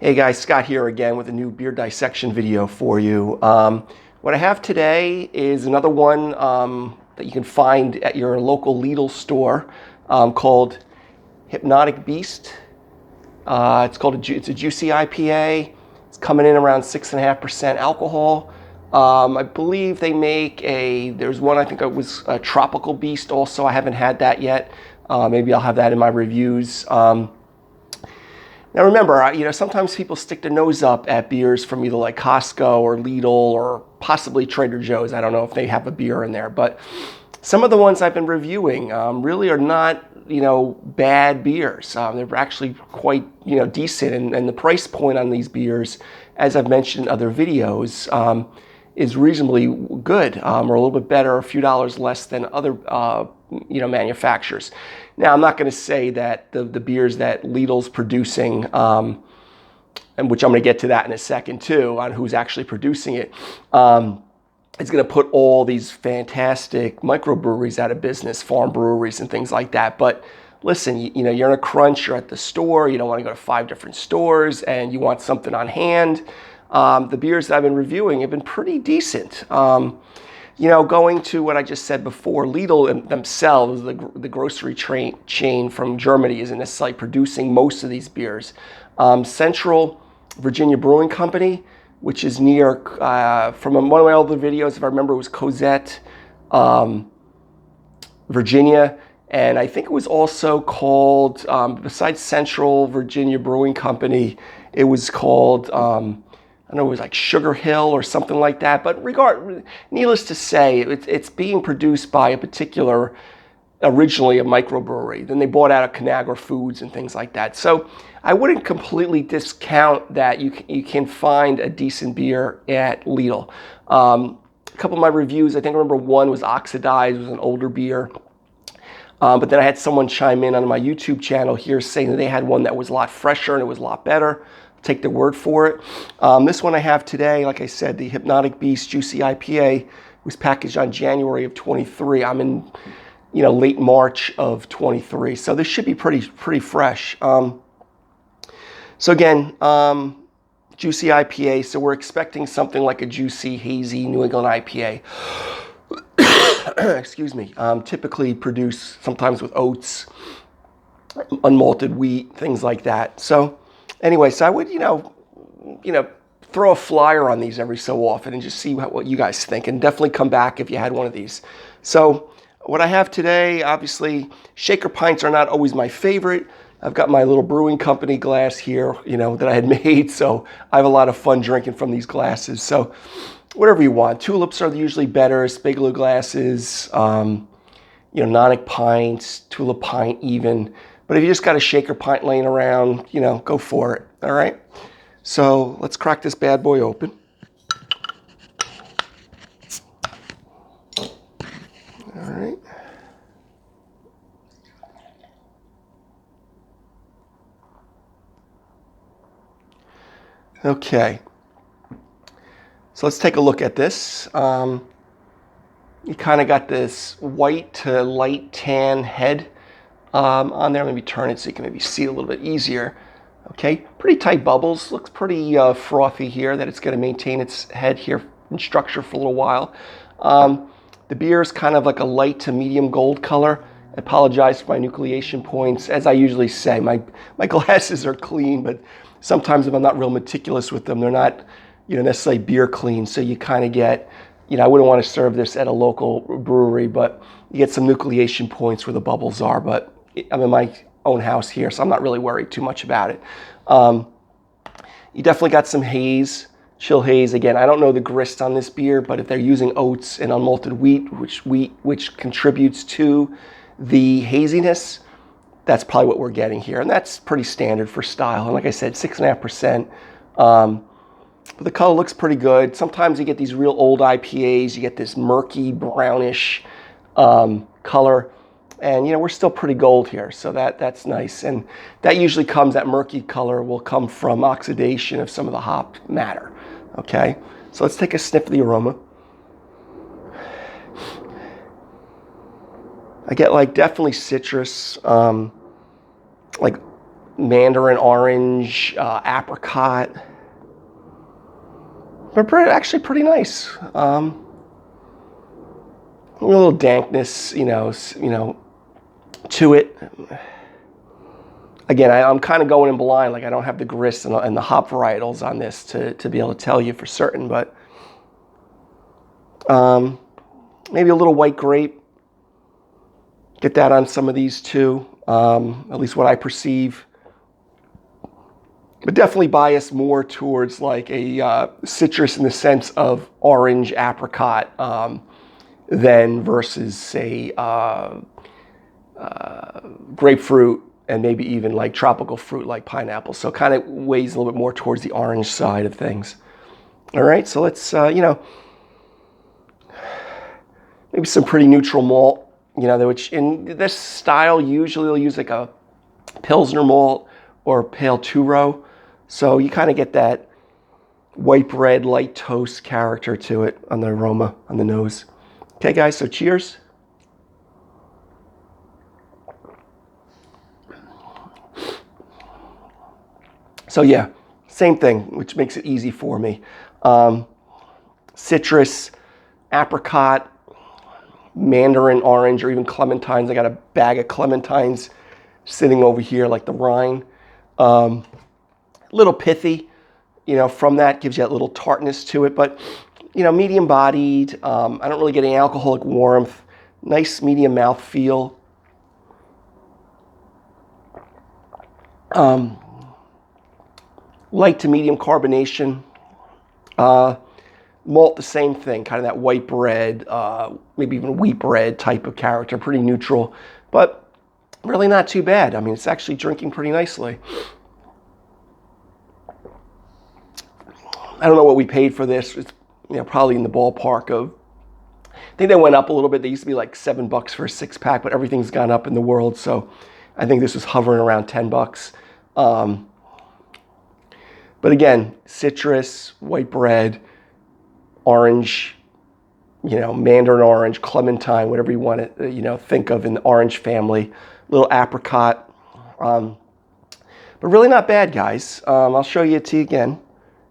Hey guys, Scott here again with a new beer dissection video for you. What I have today is another one that you can find at your local Lidl store called Hypnotic Beast. It's a juicy IPA. It's coming in around 6.5% alcohol. I believe they make there's one I think it was a Tropical Beast also. I haven't had that yet. Maybe I'll have that in my reviews. Now remember, sometimes people stick their nose up at beers from either like Costco or Lidl or possibly Trader Joe's. I don't know if they have a beer in there, but some of the ones I've been reviewing really are not, bad beers. They're actually quite, decent, and the price point on these beers, as I've mentioned in other videos, is reasonably good, or a little bit better, a few dollars less than other, manufacturers. Now, I'm not going to say that the beers that Lidl's producing, and which I'm going to get to that in a second too, on who's actually producing it, is going to put all these fantastic microbreweries out of business, farm breweries and things like that. But listen, you're in a crunch, you're at the store, you don't want to go to 5 different stores, and you want something on hand. The beers that I've been reviewing have been pretty decent. Going to what I just said before, Lidl themselves, the grocery chain from Germany, isn't necessarily producing most of these beers. Central Virginia Brewing Company, which is near, from one of my older videos, if I remember, it was Cosette, Virginia. And I think it was also called, besides Central Virginia Brewing Company, it was called, I know it was like Sugar Hill or something like that. But needless to say, it's being produced by originally a microbrewery. Then they bought out of Conagra Foods and things like that. So I wouldn't completely discount that you can find a decent beer at Lidl. A couple of my reviews, I remember one was Oxidized, it was an older beer. But then I had someone chime in on my YouTube channel here saying that they had one that was a lot fresher and it was a lot better. Take their word for it. This one I have today, like I said, the Hypnotic Beast Juicy IPA was packaged on January of 23. I'm in, late March of 23. So this should be pretty fresh. So again, Juicy IPA. So we're expecting something like a juicy, hazy New England IPA. Excuse me. Typically produced sometimes with oats, unmalted wheat, things like that. So anyway, so I would, throw a flyer on these every so often and just see what you guys think, and definitely come back if you had one of these. So what I have today, obviously, shaker pints are not always my favorite. I've got my little brewing company glass here, that I had made, so I have a lot of fun drinking from these glasses. So whatever you want. Tulips are usually better, Spiegelau glasses, Nonic pints, tulip pint even. But if you just got a shaker pint laying around, go for it, all right? So let's crack this bad boy open. All right. Okay. So let's take a look at this. You kind of got this white to light tan head on there. Let me turn it so you can maybe see it a little bit easier. Okay, pretty tight bubbles. Looks pretty frothy here, that it's going to maintain its head here in structure for a little while. The beer is kind of like a light to medium gold color. I apologize for my nucleation points. As I usually say, my glasses are clean, but sometimes if I'm not real meticulous with them, they're not necessarily beer clean. So you kind of get, I wouldn't want to serve this at a local brewery, but you get some nucleation points where the bubbles are. But I'm in my own house here, so I'm not really worried too much about it. You definitely got some haze, chill haze. Again, I don't know the grist on this beer, but if they're using oats and unmalted wheat, which contributes to the haziness, that's probably what we're getting here. And that's pretty standard for style. And like I said, 6.5%. But the color looks pretty good. Sometimes you get these real old IPAs, you get this murky, brownish color. And, we're still pretty gold here, so that's nice. And that usually that murky color will come from oxidation of some of the hop matter, okay? So let's take a sniff of the aroma. I get definitely citrus, like mandarin orange, apricot. But actually pretty nice. A little dankness, to it. Again, I'm kind of going in blind, like I don't have the grist and the hop varietals on this to be able to tell you for certain, but maybe a little white grape. Get that on some of these too, at least what I perceive. But definitely biased more towards like a citrus in the sense of orange apricot than versus, say, grapefruit and maybe even like tropical fruit like pineapple. So kind of weighs a little bit more towards the orange side of things. All right, so let's, maybe some pretty neutral malt, which in this style usually they'll use like a Pilsner malt or pale two-row. So you kind of get that white bread, light toast character to it on the aroma, on the nose. Okay, guys, so cheers. So yeah, same thing, which makes it easy for me. Citrus, apricot, mandarin orange, or even clementines. I got a bag of clementines sitting over here like the rind. Little pithy, from that gives you that little tartness to it, but medium bodied. I don't really get any alcoholic warmth. Nice medium mouth feel. Light to medium carbonation. Malt, the same thing, kind of that white bread, maybe even wheat bread type of character, pretty neutral, but really not too bad. I mean, it's actually drinking pretty nicely. I don't know what we paid for this. It's probably in the ballpark of, I think they went up a little bit. They used to be like $7 for a 6-pack, but everything's gone up in the world. So I think this was hovering around $10. But again, citrus, white bread, orange, mandarin orange, clementine, whatever you want to, think of in the orange family, little apricot. But really not bad, guys. I'll show you it again.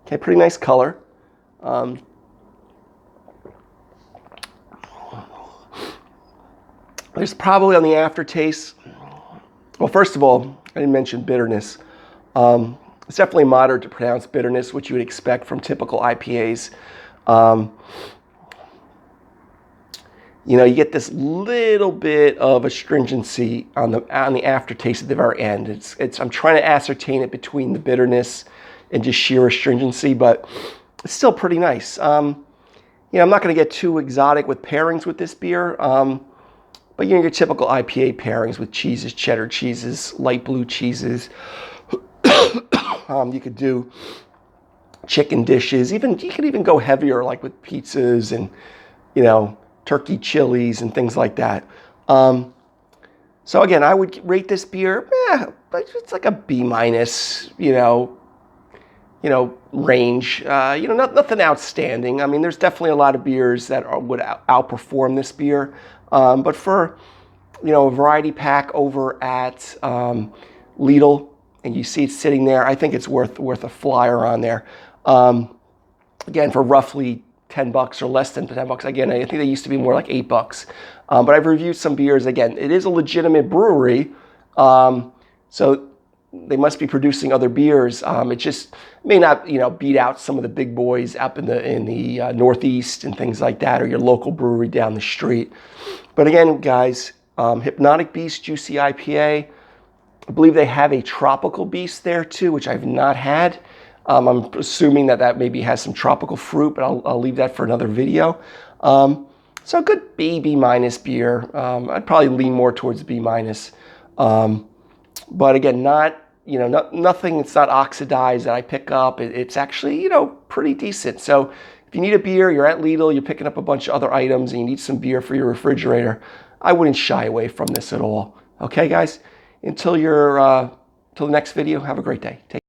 Okay, pretty nice color. There's probably on the aftertaste. Well, first of all, I didn't mention bitterness. It's definitely moderate to pronounced bitterness, which you would expect from typical IPAs. You get this little bit of astringency on the aftertaste at the very end. I'm trying to ascertain it between the bitterness and just sheer astringency, but it's still pretty nice. I'm not going to get too exotic with pairings with this beer, but your typical IPA pairings with cheeses, cheddar cheeses, light blue cheeses. You could do chicken dishes. You could even go heavier, like with pizzas and turkey chilies and things like that. So again, I would rate this beer. It's like a B-, range. Nothing outstanding. I mean, there's definitely a lot of beers that would outperform this beer. But for a variety pack over at Lidl, and you see it sitting there, I think it's worth a flyer on there. Again, for roughly $10 or less than $10. Again, I think they used to be more like $8. But I've reviewed some beers. Again, it is a legitimate brewery, so they must be producing other beers. It just may not, beat out some of the big boys up in the Northeast and things like that, or your local brewery down the street. But again, guys, Hypnotic Beast Juicy IPA. I believe they have a tropical beast there too, which I've not had. I'm assuming that maybe has some tropical fruit, but I'll leave that for another video. So a good B- beer. I'd probably lean more towards B-. But again, not, nothing, it's not oxidized that I pick up. It's actually, pretty decent. So if you need a beer, you're at Lidl, you're picking up a bunch of other items, and you need some beer for your refrigerator, I wouldn't shy away from this at all. Okay, guys? Until the next video, have a great day. Take care.